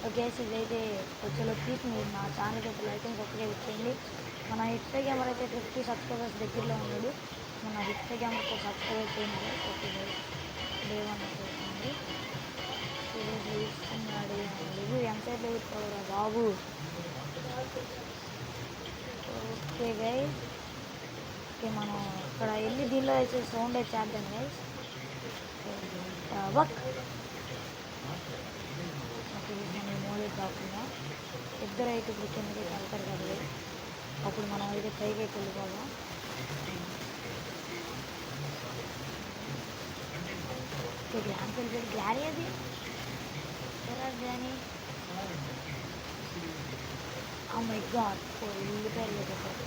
Okay, ఇదైతే వచ్చేలో please మీరు నా ఛానల్కి అయితే లైక్ అండ్ సబ్స్క్రైబ్ చేయండి. మన హిట్స్టై కెమెరా అయితే 50 సబ్స్క్రైబర్స్ దగ్గరలో ఉన్నాడు. మన హిట్స్టై కెమెరాతో సబ్స్క్రైబ్ చేయండి. ఓకే డే 1 వచ్చేసింది. సీరియస్లీ ఇస్తున్నాడు రివ్యూ ఎంతసేపు ఎదుర్కోరా బాబు. ఓకే గైస్, ఓకే మనం ఇక్కడ వెళ్ళి దీనిలో అయితే సౌండ్ అయితే చేద్దాం గైస్. వర్క్ ఓకే, మనం మోడల్ కాకుండా ఇద్దరు అయితే ఇప్పుడు కిందకి వెళ్తారు కదా, అప్పుడు మనం అయితే పైకి అయితే వెళ్ళిపోదాం. ఓకే గ్రాండ్ వెళ్ళిపోయాడు. గ్లారీ అది గ్లానీ. ఓ మై గాడ్, వెళ్ళిపోయారు వెళ్ళిపోయారు.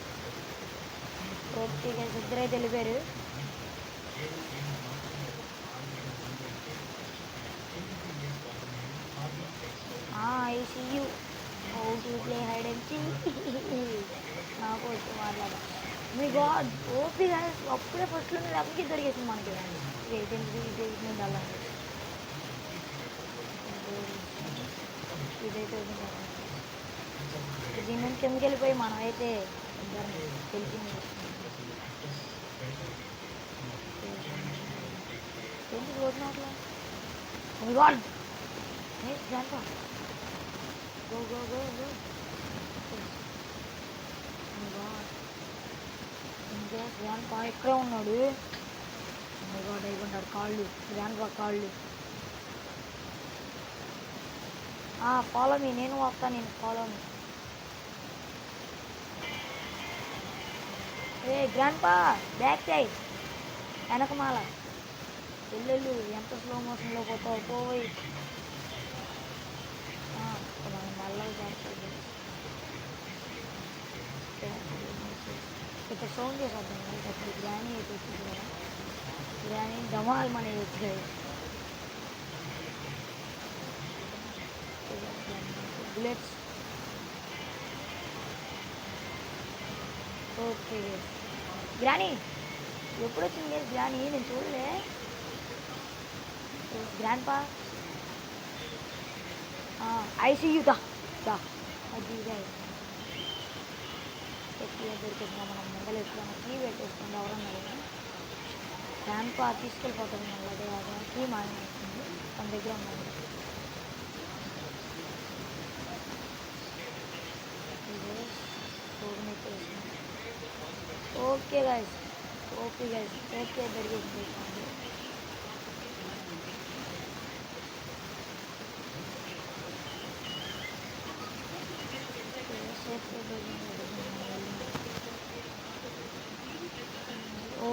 ఓకే గైస్, ఇద్దరైతే వెళ్ళిపోయారు. I see you how to play hide and seek. నాకు వచ్చి మాట్లాడ మీ గాడ్ ఓపీ గైస్, అప్పుడే ఫస్ట్లో అప్పటికి దొరికేసింది మనకి. అలా ఇదైతే దీని నుంచి కిందకి వెళ్ళిపోయి మనం అయితే తెలిసింది ఎందుకు రోజున అట్లా. ఓ గాడ్, జాన్పా గో గో గో గో. జాన్పా ఇక్కడే ఉన్నాడు. గాడ్ అయిపోతాడు కాళ్ళు, జాన్పా కాళ్ళు. ఫాలో మీ, నేను వస్తాను, నేను ఫాలో మీ. ఏ గ్రాండ్పా బ్యాక్ సైడ్ వెనకమాల వెళ్ళు. ఎంత స్లో మోషన్లో పోతావు పోయి. మనం నల్లగా చేస్తుంది ఇక్కడ సౌండ్ చేసేద్దాం. అప్పుడు గ్రానీ అయితే వచ్చింది కదా, గ్రానీ ధమాల్ మన వచ్చాయి. బుల్లెట్స్. ఓకే గ్రానీ ఎప్పుడు వచ్చింది గ్రానీ, నేను చూడలే. గ్రాండ్పా ఐసీయూ దా అది దొరికిందా. మనం ముందలు ఎప్పుడైనా కీ పెట్టేసుకుంటే ఎవరన్నా గ్రాండ్పా తీసుకెళ్ళిపోతుంది మళ్ళీ. అదే కీ మానేస్తుంది తన దగ్గర ఉన్నది. Okay guys, okay guys, okay దొరికేసింది.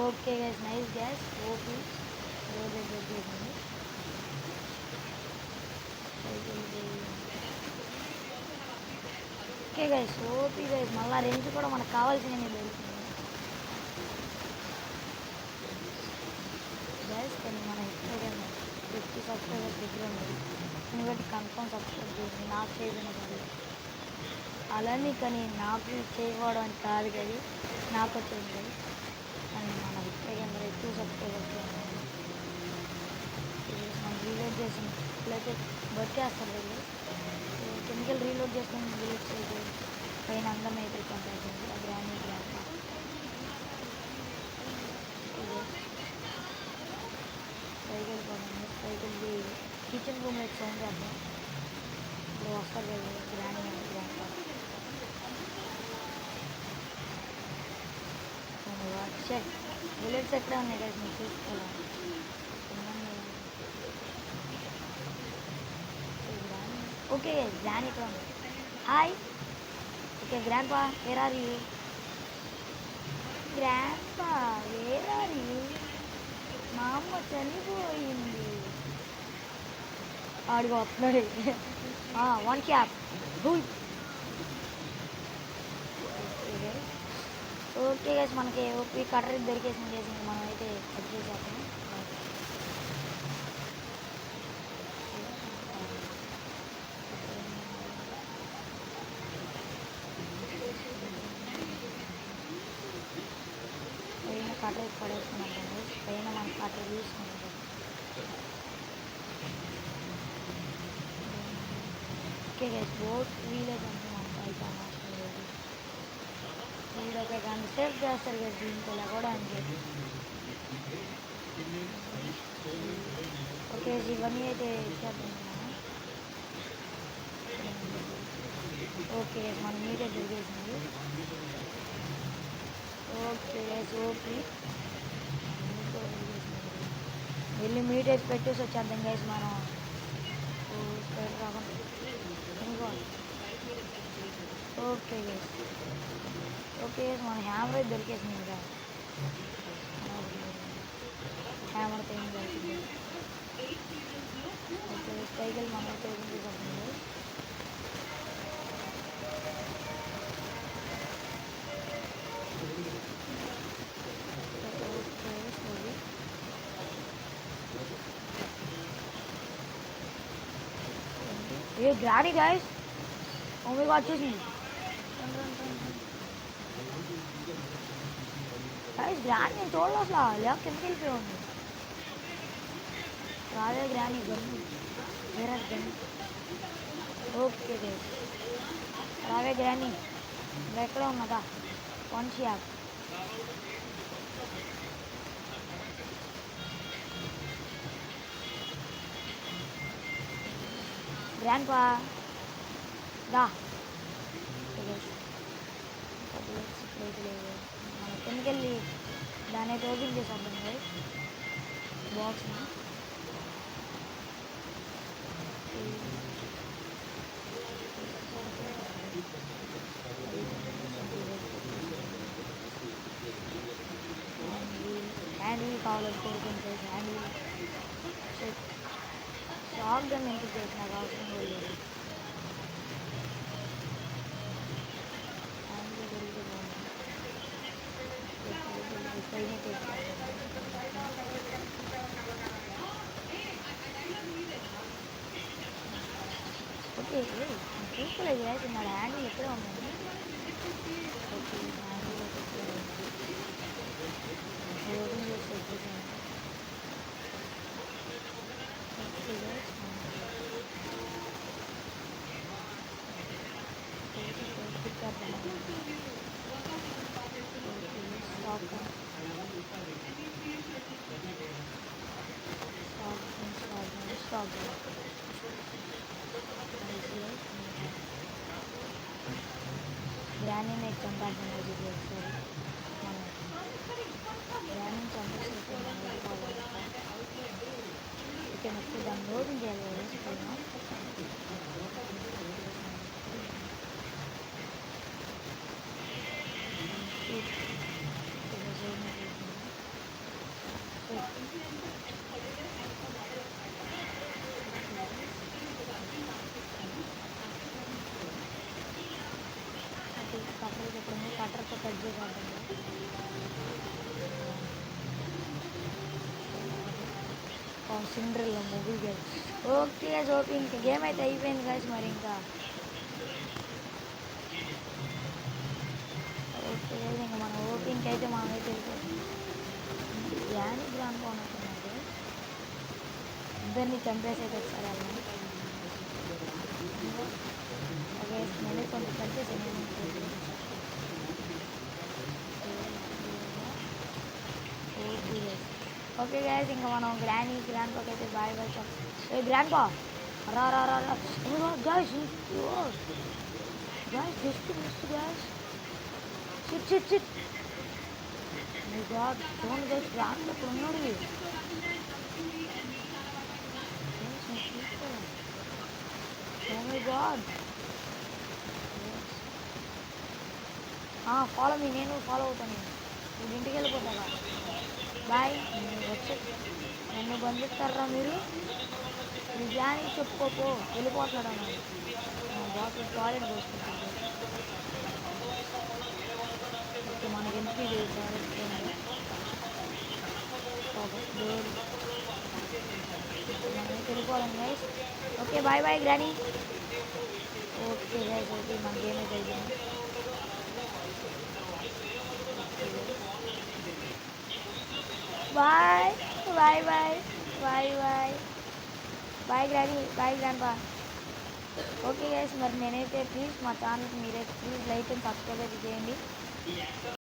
Okay guys, nice guys. Okay రోజు దొరికేసింది. ఓకే గైస్, ఓపీ గైస్, మళ్ళీ రేంజ్ కూడా మనకు కావాల్సినవి దొరుకుతుంది గైస్. కానీ మన ఇన్స్టాగ్రామ్ 50 సబ్స్క్రైబర్స్ దగ్గర ఉంది. దీన్ని బట్టి కన్ఫర్మ్ సబ్స్క్రైబ్ చేయండి. నాకు చేయడం కాదు అలానే, కానీ నాకు చేయకపోవడం అని కాదు కదా, నాకు వచ్చింది. అండ్ మన ఇన్స్టాగ్రామ్ ఎక్కువ సబ్స్క్రైబర్స్ ఉన్నాయి. మనం రీలోడ్ చేసిన ఇట్లయితే బతికేస్తారు వీళ్ళు. కెమికల్ రీలోడ్ చేసుకుని విలేజ్ అయితే పైన అందరం అయితే పంపించింది. ఆ గ్రాండ్ సైకిల్ పడుతుంది. సైకిల్ కిచెన్ రూమ్ అయితే సౌండ్ చేద్దాం. ఇప్పుడు వస్తారు కదా గ్రాండ్ చెక్ బుల్లెట్స్ ఎక్కడ ఉన్నాయి కదా, మీరు చూసుకోవాలి. ఓకే గ్రాండ్ ఇక్కడ ఉంది. Hi. Okay grandpa where are you? Grandpa where are you? మా అమ్మ చనిపోయింది. ఆడికి వస్తున్నాడు. 1 క్యాప్. ఓకే గైస్, మనకి ఓపీ కటర్ దొరికేసింది. మనం అయితే కట్ చేసేస్తాం. పైన కటర్ పడేసుకున్నాం కదా, పైన మన కటర్ తీసుకున్నాం. ఓకే గైస్ బోట్ వీలే కొంచెం అంత అయిపోయినా వీడు ఒక గంట సేపు చేస్తారు కదా దీంట్లో లేకపోవడానికి. ఓకే ఇవన్నీ అయితే ఇచ్చేద్దాం మనం. ఓకే మన మీటే దొరికేసింది. ఓకే గైస్ ఓకే వెళ్ళి మీట్ అయితే పెట్టేసి వచ్చేద్దాం గైస్ మనం. రాకుండా ఓకే గైస్ ఓకే గైస్ మన హ్యామర్ అయితే దొరికేసింది ఇంకా. హ్యామర్తో ఏం దొరికింది. ఓకే సైకిల్ మనం అయితే ఓపెన్ చేసేద్దాం. ये granny guys oh my God చూసింది गाइस గ్రాని నేను చూడలేదు అసలు లేక కిందకి వెళ్ళిపోయి ఉంది. రాదే గ్రాని గన్ను వేరే గన్ను. ఓకే గైస్ రావే గ్రాని ఎక్కడ ఉన్నదా వన్ షాప్. గ్రాండ్పా దా మనం కిందకెళ్ళి దాని అయితే ఓపెన్ చేసేద్దాం గైస్ బాక్స్ని. హ్యాండ్ వీల్ కావాలని కోరుకుంటే హ్యాండ్ వీల్ షాక్ గన్ ఎంత చేసి నాకు అవసరం లేదు. ఓకే చూసుకోలేదు అయితే నా హ్యాండిల్ ఎక్కడ ఉంది. ఓకే హ్యాండిల్ ఓపెన్ చేసి వచ్చేసాను. గ్రానీని చంపాల్సిన ఒకసారి మనం గ్రానీని చంపేసి ఓకే నెక్స్ట్ దాన్ని ఓపెన్ చేయాలి వేసుకున్నాం. కట్టర్తో కట్ చేసేద్దాం. Cinderella movie game. Okay okay ఇంకా గేమ్ అయితే అయిపోయింది గాయస్ మరి ఇంకా. ఓకే ఇంకా మనం ఓపెన్కి అయితే మనం అయితే వెళ్ళిపోతుంది. గ్రాని గ్రాండ్ బాగున్నట్టున్నది. ఇద్దరిని చంపేసి అయితే ఒకసారి వెళ్ళాను. ఓకే నేను కొంచెం కట్ చేసాను. ఓకే గైస్ ఇంకా మనం గ్రాండ్ పాకి అయితే బాయ్ బాయ్ చెప్ప. గ్రాండ్ పా రా రా రా రా guys guys just miss guys sit sit sit my god చూడండి గైస్ గ్రాండ్ అక్కడ ఉన్నాడు. Oh my god follow me నేను ఫాలో అవుతాను. ఇప్పుడు ఇంటికి వెళ్ళిపోతాగా బాయ్. వచ్చి నన్ను బంధిస్తారా మీరు నిజానికి చెప్పుకోపో వెళ్ళిపోతున్నాడు అన్నాడు. బాటిల్ టాయిలెట్ పోసుకుంటాడు. ఓకే మనకి ఎంట్రీ టాయిలెట్ డోర్ మనమైతే వెళ్ళిపోవడం guys. Okay bye bye granny. Okay guys okay మన గేమ్ అయితే అయిపోయింది. Bye bye bye bye bye bye granny bye grandpa. Okay guys, మరి నేనైతే ప్లీజ్ మా ఛానల్కి మీరైతే ప్లీజ్ లైక్ అండ్ సబ్స్క్రైబ్ అయితే చేయండి.